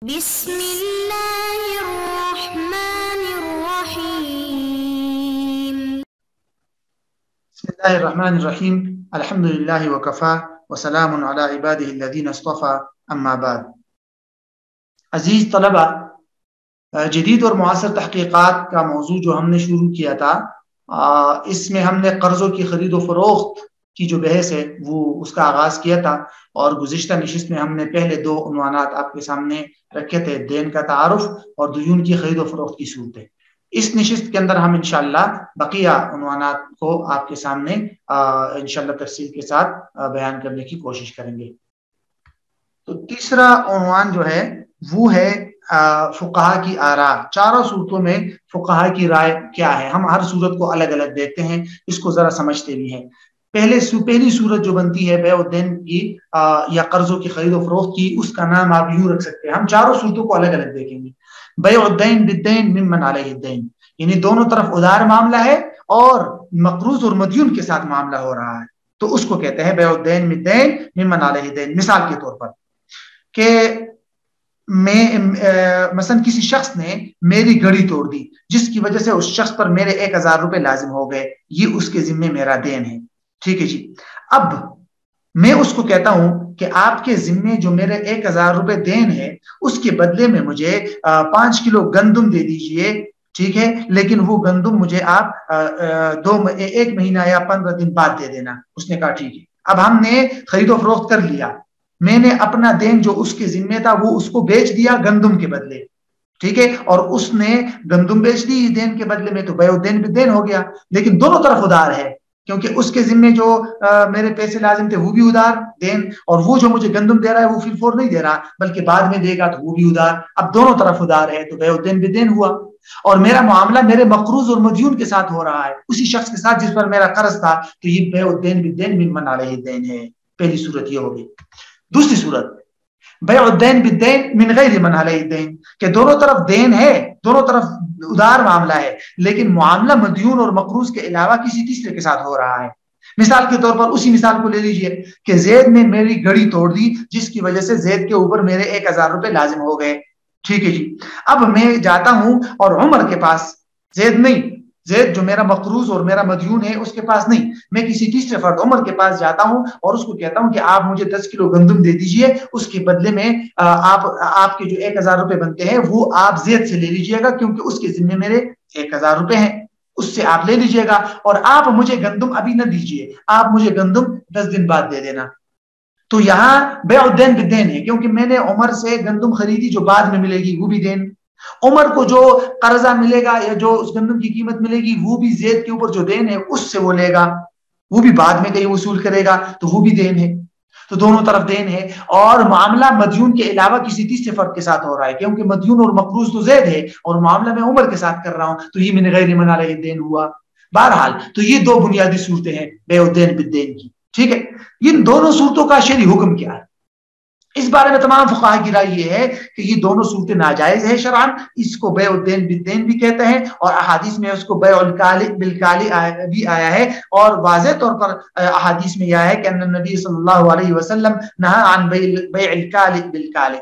بسم اللہ الرحمن الرحیم بسم اللہ الرحمن الرحیم الحمدللہ وکفا وسلام علی عبادہ الذین اصطفى اما بعد۔ عزیز طلبہ، جدید اور معاصر تحقیقات کا موضوع جو ہم نے شروع کیا تھا، اس میں ہم نے قرضوں کی خرید و فروخت کی جو بحث ہے وہ اس کا آغاز کیا تھا، اور گزشتہ نشست میں ہم نے پہلے دو عنوانات آپ کے سامنے رکھے تھے، دین کا تعارف اور دیون کی خرید و فروخت کی صورتیں۔ اس نشست کے اندر ہم انشاءاللہ بقیہ عنوانات کو آپ کے سامنے انشاءاللہ تفصیل کے ساتھ بیان کرنے کی کوشش کریں گے۔ تو تیسرا عنوان جو ہے وہ ہے فقہا کی آراء۔ چاروں صورتوں میں فقہا کی رائے کیا ہے، ہم ہر صورت کو الگ الگ دیکھتے ہیں، اس کو ذرا سمجھتے بھی ہیں۔ پہلی صورت جو بنتی ہے بیع الدین کی یا قرضوں کی خرید و فروخت کی، اس کا نام آپ یوں رکھ سکتے ہیں، ہم چاروں صورتوں کو الگ الگ دیکھیں گے۔ بیع الدین بالدین ممن علیہ الدین، یعنی دونوں طرف ادھار معاملہ ہے اور مقروض اور مدیون کے ساتھ معاملہ ہو رہا ہے، تو اس کو کہتے ہیں بیع الدین بالدین ممن علیہ الدین۔ مثال کے طور پر کہ مثلا کسی شخص نے میری گھڑی توڑ دی، جس کی وجہ سے اس شخص پر میرے 1000 روپے لازم ہو گئے، یہ اس کے ذمے میرا دین ہے، ٹھیک ہے جی۔ اب میں اس کو کہتا ہوں کہ آپ کے ذمے جو میرے 1000 روپے دین ہے، اس کے بدلے میں مجھے 5 کلو گندم دے دیجئے، ٹھیک ہے، لیکن وہ گندم مجھے آپ 1 مہینہ یا 15 دن بعد دے دینا۔ اس نے کہا ٹھیک ہے۔ اب ہم نے خرید و فروخت کر لیا، میں نے اپنا دین جو اس کے ذمے تھا وہ اس کو بیچ دیا گندم کے بدلے، ٹھیک ہے، اور اس نے گندم بیچ دی دین کے بدلے میں، تو بیع الدین بالدین ہو گیا۔ لیکن دونوں طرف ادھار ہے، کیونکہ اس کے ذمے جو میرے پیسے لازم تھے وہ بھی ادھار دین، اور وہ جو مجھے گندم دے رہا ہے وہ فی الفور نہیں دے رہا بلکہ بعد میں دے گا، تو وہ بھی ادھار۔ اب دونوں طرف ادھار ہے تو بیع الدین بالدین ہوا، اور میرا معاملہ میرے مقروض اور مدیون کے ساتھ ہو رہا ہے، اسی شخص کے ساتھ جس پر میرا قرض تھا، تو یہ بیع الدین بالدین ممن علیہ الدین ہے۔ پہلی صورت یہ ہوگی۔ دوسری صورت بیع الدین بالدین من غیر من علیہ الدین، کہ دونوں طرف دین ہے، دونوں طرف ادھار معاملہ ہے، لیکن معاملہ مدیون اور مقروض کے علاوہ کسی تیسرے کے ساتھ ہو رہا ہے۔ مثال کے طور پر اسی مثال کو لے لیجئے کہ زید نے میری گھڑی توڑ دی، جس کی وجہ سے زید کے اوپر میرے 1000 روپے لازم ہو گئے، ٹھیک ہے جی۔ اب میں جاتا ہوں اور عمر کے پاس، زید نہیں، زید جو میرا مقروض اور میرا مدیون ہے اس کے پاس نہیں، میں کسی تیسرے فرد عمر کے پاس جاتا ہوں اور اس کو کہتا ہوں کہ آپ مجھے 10 کلو گندم دے دیجئے، اس کے بدلے میں آپ کے جو 1000 روپے بنتے ہیں وہ آپ زید سے لے لیجئے گا، کیونکہ اس کے ذمے میرے 1000 روپے ہیں، اس سے آپ لے لیجئے گا، اور آپ مجھے گندم ابھی نہ دیجئے، آپ مجھے گندم 10 دن بعد دے دینا۔ تو یہاں بیع الدین بالدین ہے، کیونکہ میں نے عمر سے گندم خریدی جو بعد میں ملے گی وہ بھی دین، عمر کو جو قرضہ ملے گا یا جو اس گندم کی قیمت ملے گی وہ بھی زید کے اوپر جو دین ہے اس سے وہ لے گا، وہ بھی بعد میں کہیں وصول کرے گا، تو وہ بھی دین ہے، تو دونوں طرف دین ہے، اور معاملہ مدیون کے علاوہ کسی تیسرے فرد کے ساتھ ہو رہا ہے، کیونکہ مدیون اور مقروض تو زید ہے اور معاملہ میں عمر کے ساتھ کر رہا ہوں، تو یہ من غیر من علیہ الدین ہوا۔ بہرحال تو یہ دو بنیادی صورتیں ہیں بیع الدین بالدین کی، ٹھیک ہے۔ ان دونوں صورتوں کا شرعی حکم کیا ہے، اس بارے میں تمام فقہا کی رائے یہ ہے کہ یہ دونوں صورتیں ناجائز ہے شرعاً، اس کو بیع الدین بالدین بھی کہتے ہیں، اور احادیث میں اس کو بیع الکالی بالکالی بھی آیا ہے، اور واضح طور پر احادیث میں یہ ہے کہ ان النبی صلی اللہ علیہ وسلم نہى عن بیع الکالی بالکالی،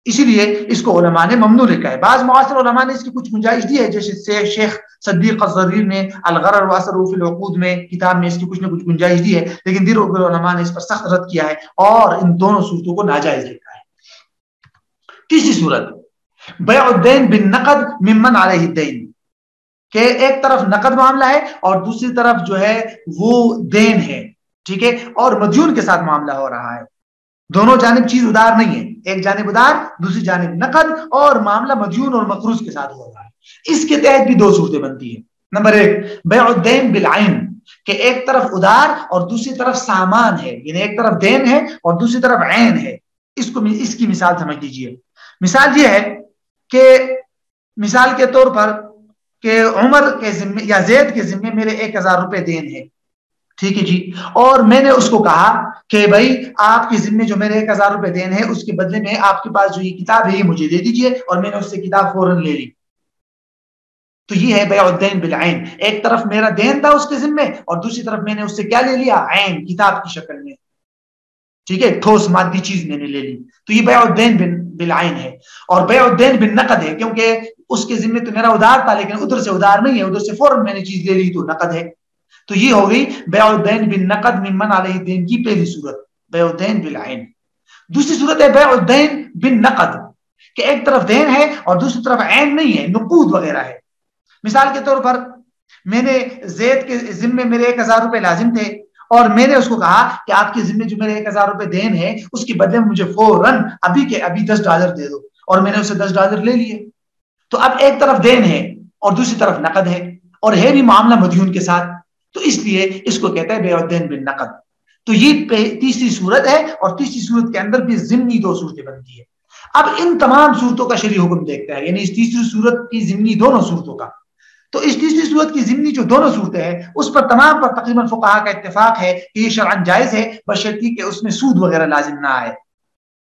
اسی لیے اس کو علماء نے ممنوع رکھا ہے۔ بعض معاصر علماء نے اس کی کچھ گنجائش دی ہے، جیسے شیخ صدیق الضریر نے الغرر واثره فی العقود میں کتاب میں اس کی کچھ نہ کچھ گنجائش دی ہے، لیکن دیر علماء نے اس پر سخت رد کیا ہے اور ان دونوں صورتوں کو ناجائز رکھا ہے۔ تیسری صورت بیع الدین بالنقد ممن علیہ الدین، کہ ایک طرف نقد معاملہ ہے اور دوسری طرف جو ہے وہ دین ہے، ٹھیک ہے، اور مدیون کے ساتھ معاملہ ہو رہا ہے، دونوں جانب چیز ادھار نہیں ہے، ایک جانب ادھار دوسری جانب نقد، اور معاملہ مدیون اور مقروض کے ساتھ ہو رہا ہے۔ اس کے تحت بھی دو صورتیں بنتی ہیں۔ نمبر 1 بیع الدین بالعین، کہ ایک طرف ادھار اور دوسری طرف سامان ہے، یعنی ایک طرف دین ہے اور دوسری طرف عین ہے۔ اس کی مثال سمجھ لیجیے۔ مثال یہ ہے کہ مثال کے طور پر کہ عمر کے ذمے یا زید کے ذمے میرے 1000 روپے دین ہے، ٹھیک ہے جی، اور میں نے اس کو کہا کہ بھائی آپ کے ذمے جو میرے 1000 روپے دین ہے اس کے بدلے میں آپ کے پاس جو یہ کتاب ہے یہ مجھے دے دیجئے، اور میں نے اس سے کتاب فوراً لے لی، تو یہ ہے بیع الدین بالعین، ایک طرف میرا دین تھا اس کے ذمے اور دوسری طرف میں نے اس سے کیا لے لیا، عین، کتاب کی شکل میں۔ ٹھیک ہے، ٹھوس مادی چیز میں نے لے لی، تو یہ بیع الدین بالعین ہے. اور بیع الدین بالنقد ہے، کیونکہ اس کے ذمے تو میرا ادھار تھا لیکن ادھر سے ادھار نہیں ہے، ادھر سے فوراً میں نے چیز لے لی تو نقد ہے. تو یہ ہو گئی بیع الدین بالنقد ممن علیہ الدین کی پہلی صورت، بیع الدین بالعین. دوسری صورت ہے بیع الدین بالنقد، کہ ایک طرف دین ہے اور دوسری طرف عین نہیں ہے، نقود وغیرہ ہے. مثال کے طور پر میں نے زید کے ذمے میرے 1000 روپے لازم تھے اور میں نے اس کو کہا کہ آپ کے ذمے جو میرے 1000 روپے دین ہے اس کے بدلے میں مجھے فوراً ابھی کے ابھی $10 دے دو، اور میں نے اسے $10 لے لیے. تو اب ایک طرف دین ہے اور دوسری طرف نقد ہے، اور ہے بھی معاملہ مدیون کے ساتھ، تو اس لیے اس کو کہتا ہے بیع الدین بالنقد. تو یہ تیسری صورت ہے، اور تیسری صورت کے اندر بھی ضمنی 2 صورتیں بنتی ہے. اب ان تمام صورتوں کا شرعی حکم دیکھتا ہے، یعنی اس تیسری صورت کی ضمنی دونوں صورتوں کا. تو اس تیسری صورت کی ضمنی جو دونوں صورتیں ہیں اس پر تمام پر تقریباً فقہا کا اتفاق ہے کہ یہ شرعاً جائز ہے، بشرطی کہ اس میں سود وغیرہ لازم نہ آئے.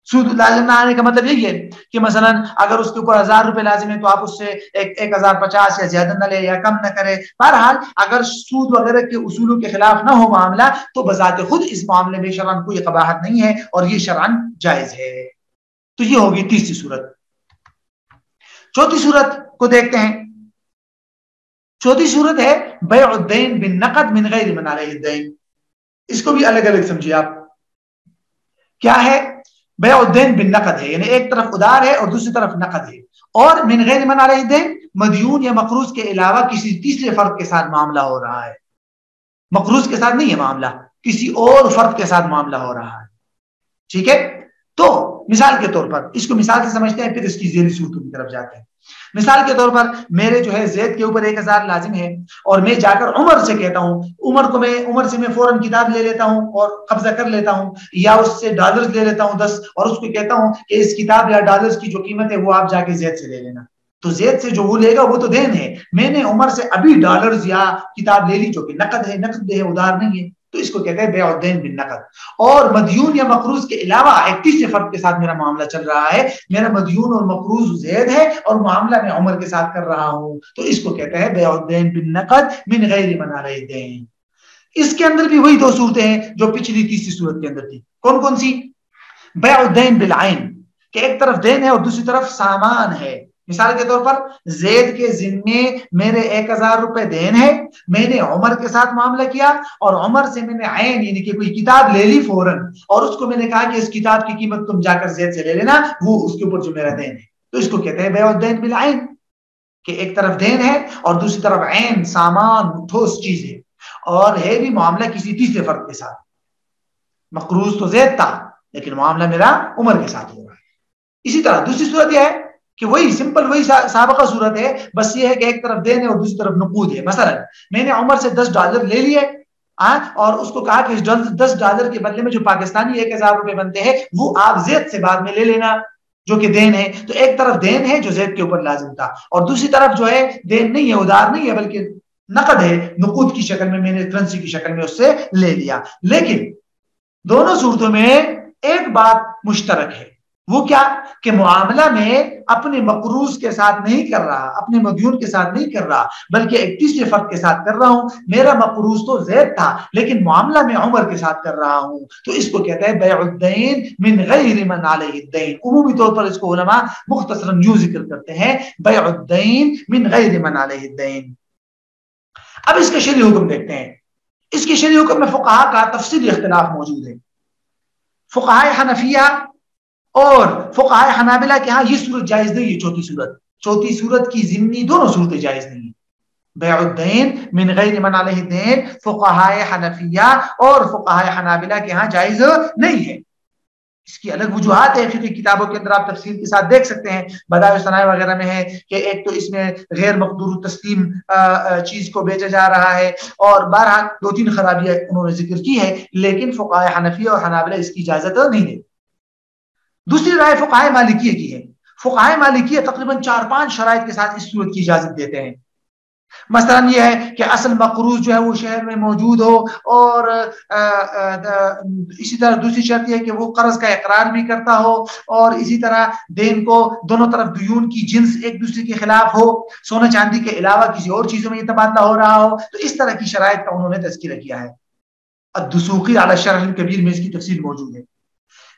سود لازم نہ آنے کا مطلب یہی ہے کہ مثلا اگر اس کے اوپر 1000 روپے لازم ہے تو آپ اس سے 1050 یا زیادہ نہ لے یا کم نہ کرے. بہرحال اگر سود وغیرہ کے اصولوں کے خلاف نہ ہو معاملہ تو بذات خود اس معاملے میں شرعاً کوئی قباحت نہیں ہے اور یہ شرعاً جائز ہے. تو یہ ہوگی تیسری صورت. چوتھی صورت کو دیکھتے ہیں. چوتھی صورت ہے بیع الدین بالنقد من غیر من علیہ الدین. اس کو بھی الگ الگ سمجھیے آپ. کیا ہے؟ بیع الدین بالنقد ہے، یعنی ایک طرف ادار ہے اور دوسری طرف نقد ہے، اور من غیر من علیہ الدین مدیون یا مقروض کے علاوہ کسی تیسرے فرد کے ساتھ معاملہ ہو رہا ہے. مقروض کے ساتھ نہیں ہے معاملہ، کسی اور فرد کے ساتھ معاملہ ہو رہا ہے. ٹھیک ہے. تو مثال کے طور پر اس کو مثال سے سمجھتے ہیں، پھر اس کی ذیلی صورتوں کی طرف جاتے ہیں. مثال کے طور پر میرے جو ہے زید کے اوپر 1000 لازم ہے اور میں جا کر عمر سے کہتا ہوں، عمر سے میں فوراً کتاب لے لیتا ہوں اور قبضہ کر لیتا ہوں، یا اس سے $10 لے لیتا ہوں 10 اور اس کو کہتا ہوں کہ اس کتاب یا $10 کی جو قیمت ہے وہ آپ جا کے زید سے لے لینا. تو زید سے جو وہ لے گا وہ تو دین ہے، میں نے عمر سے ابھی $، یا کتاب لے لی جو کہ نقد ہے، نقد ہے ادھار نہیں ہے، تو اس کو کہتے ہیں بیع الدین بالنقد. اور مدیون یا مقروض کے علاوہ ایک تیسرے فرد کے ساتھ میرا معاملہ چل رہا ہے، میرا مدیون اور مقروض زید ہے اور معاملہ میں عمر کے ساتھ کر رہا ہوں، تو اس کو کہتے ہیں بیع الدین بالنقد من غیر من علیہ الدین. اس کے اندر بھی وہی 2 صورتیں ہیں جو پچھلی تیسری صورت کے اندر تھی. کون کون سی؟ بیع الدین بالعین، کہ ایک طرف دین ہے اور دوسری طرف سامان ہے. مثال کے طور پر زید کے ذمے میرے 1000 روپے دین ہے، میں نے عمر کے ساتھ معاملہ کیا اور عمر سے میں نے عین یعنی کہ کوئی کتاب لے لی فوراً، اور اس کو میں نے کہا کہ اس کتاب کی قیمت تم جا کر زید سے لے لینا، وہ اس کے اوپر جو میرا دین ہے. تو اس کو کہتے ہیں بیع الدین بالعین، کہ ایک طرف دین ہے اور دوسری طرف عین سامان ٹھوس چیز ہے، اور ہے بھی معاملہ کسی تیسرے فرد کے ساتھ. مقروض تو زید تھا لیکن معاملہ میرا عمر کے ساتھ ہو رہا ہے. اسی طرح دوسری صورت یہ ہے کہ وہی سمپل وہی سابقہ صورت ہے، بس یہ ہے کہ ایک طرف دین ہے اور دوسری طرف نقود ہے. مثلا میں نے عمر سے $10 لے لیے اور اس کو کہا کہ $10 کے بدلے میں جو پاکستانی 1000 روپے بنتے ہیں وہ آپ زید سے بعد میں لے لینا جو کہ دین ہے. تو ایک طرف دین ہے جو زید کے اوپر لازم تھا اور دوسری طرف جو ہے دین نہیں ہے، ادھار نہیں ہے بلکہ نقد ہے، نقود کی شکل میں میں نے کرنسی کی شکل میں اس سے لے لیا. لیکن دونوں صورتوں میں ایک بات مشترک ہے، وہ کیا کہ معاملہ میں اپنے مقروض کے ساتھ نہیں کر رہا، اپنے مدیون کے ساتھ نہیں کر رہا، بلکہ ایک تیسرے فرد کے ساتھ کر رہا ہوں. میرا مقروض تو زید تھا لیکن معاملہ میں عمر کے ساتھ کر رہا ہوں، تو اس کو کہتا ہے بیع الدین من غیر من علیہ الدین. عمومی طور پر اس کو علماء مختصراً یوں ذکر کرتے ہیں بیع الدین من غیر من علیہ الدین. اب اس کا شرعی حکم دیکھتے ہیں. اس کے شرعی حکم میں فقہا کا تفصیلی اختلاف موجود ہے. فقہائے حنفیہ اور فقہائے حنابلہ کے ہاں یہ صورت جائز نہیں ہے. چوتھی صورت کی ضمنی دونوں صورتیں جائز نہیں ہیں. بیع الدین من غیر من علیہ الدین فقہائے حنفیہ اور فقہائے حنابلہ کے ہاں جائز نہیں ہے. اس کی الگ وجوہات ہے، فقہ کتابوں کے اندر آپ تفصیل کے ساتھ دیکھ سکتے ہیں، بدائع الصنائع وغیرہ میں ہے کہ ایک تو اس میں غیر مقدور تسلیم چیز کو بیچا جا رہا ہے، اور بہرحال 2-3 خرابیاں انہوں نے ذکر کی ہے، لیکن فقہائے حنفیہ اور حنابلہ اس کی اجازت نہیں ہے. دوسری رائے فقہائے مالکیہ کی ہے. فقہائے مالکیہ تقریباً 4-5 شرائط کے ساتھ اس صورت کی اجازت دیتے ہیں. مثلا یہ ہے کہ اصل مقروض جو ہے وہ شہر میں موجود ہو، اور اسی طرح دوسری شرط یہ ہے کہ وہ قرض کا اقرار بھی کرتا ہو، اور اسی طرح دین کو دونوں طرف دیون کی جنس ایک دوسرے کے خلاف ہو، سونا چاندی کے علاوہ کسی اور چیزوں میں یہ تبادلہ ہو رہا ہو. تو اس طرح کی شرائط کا انہوں نے تذکرہ کیا ہے. الدسوقی علی الشرح الکبیر میں اس کی تفصیل موجود ہے.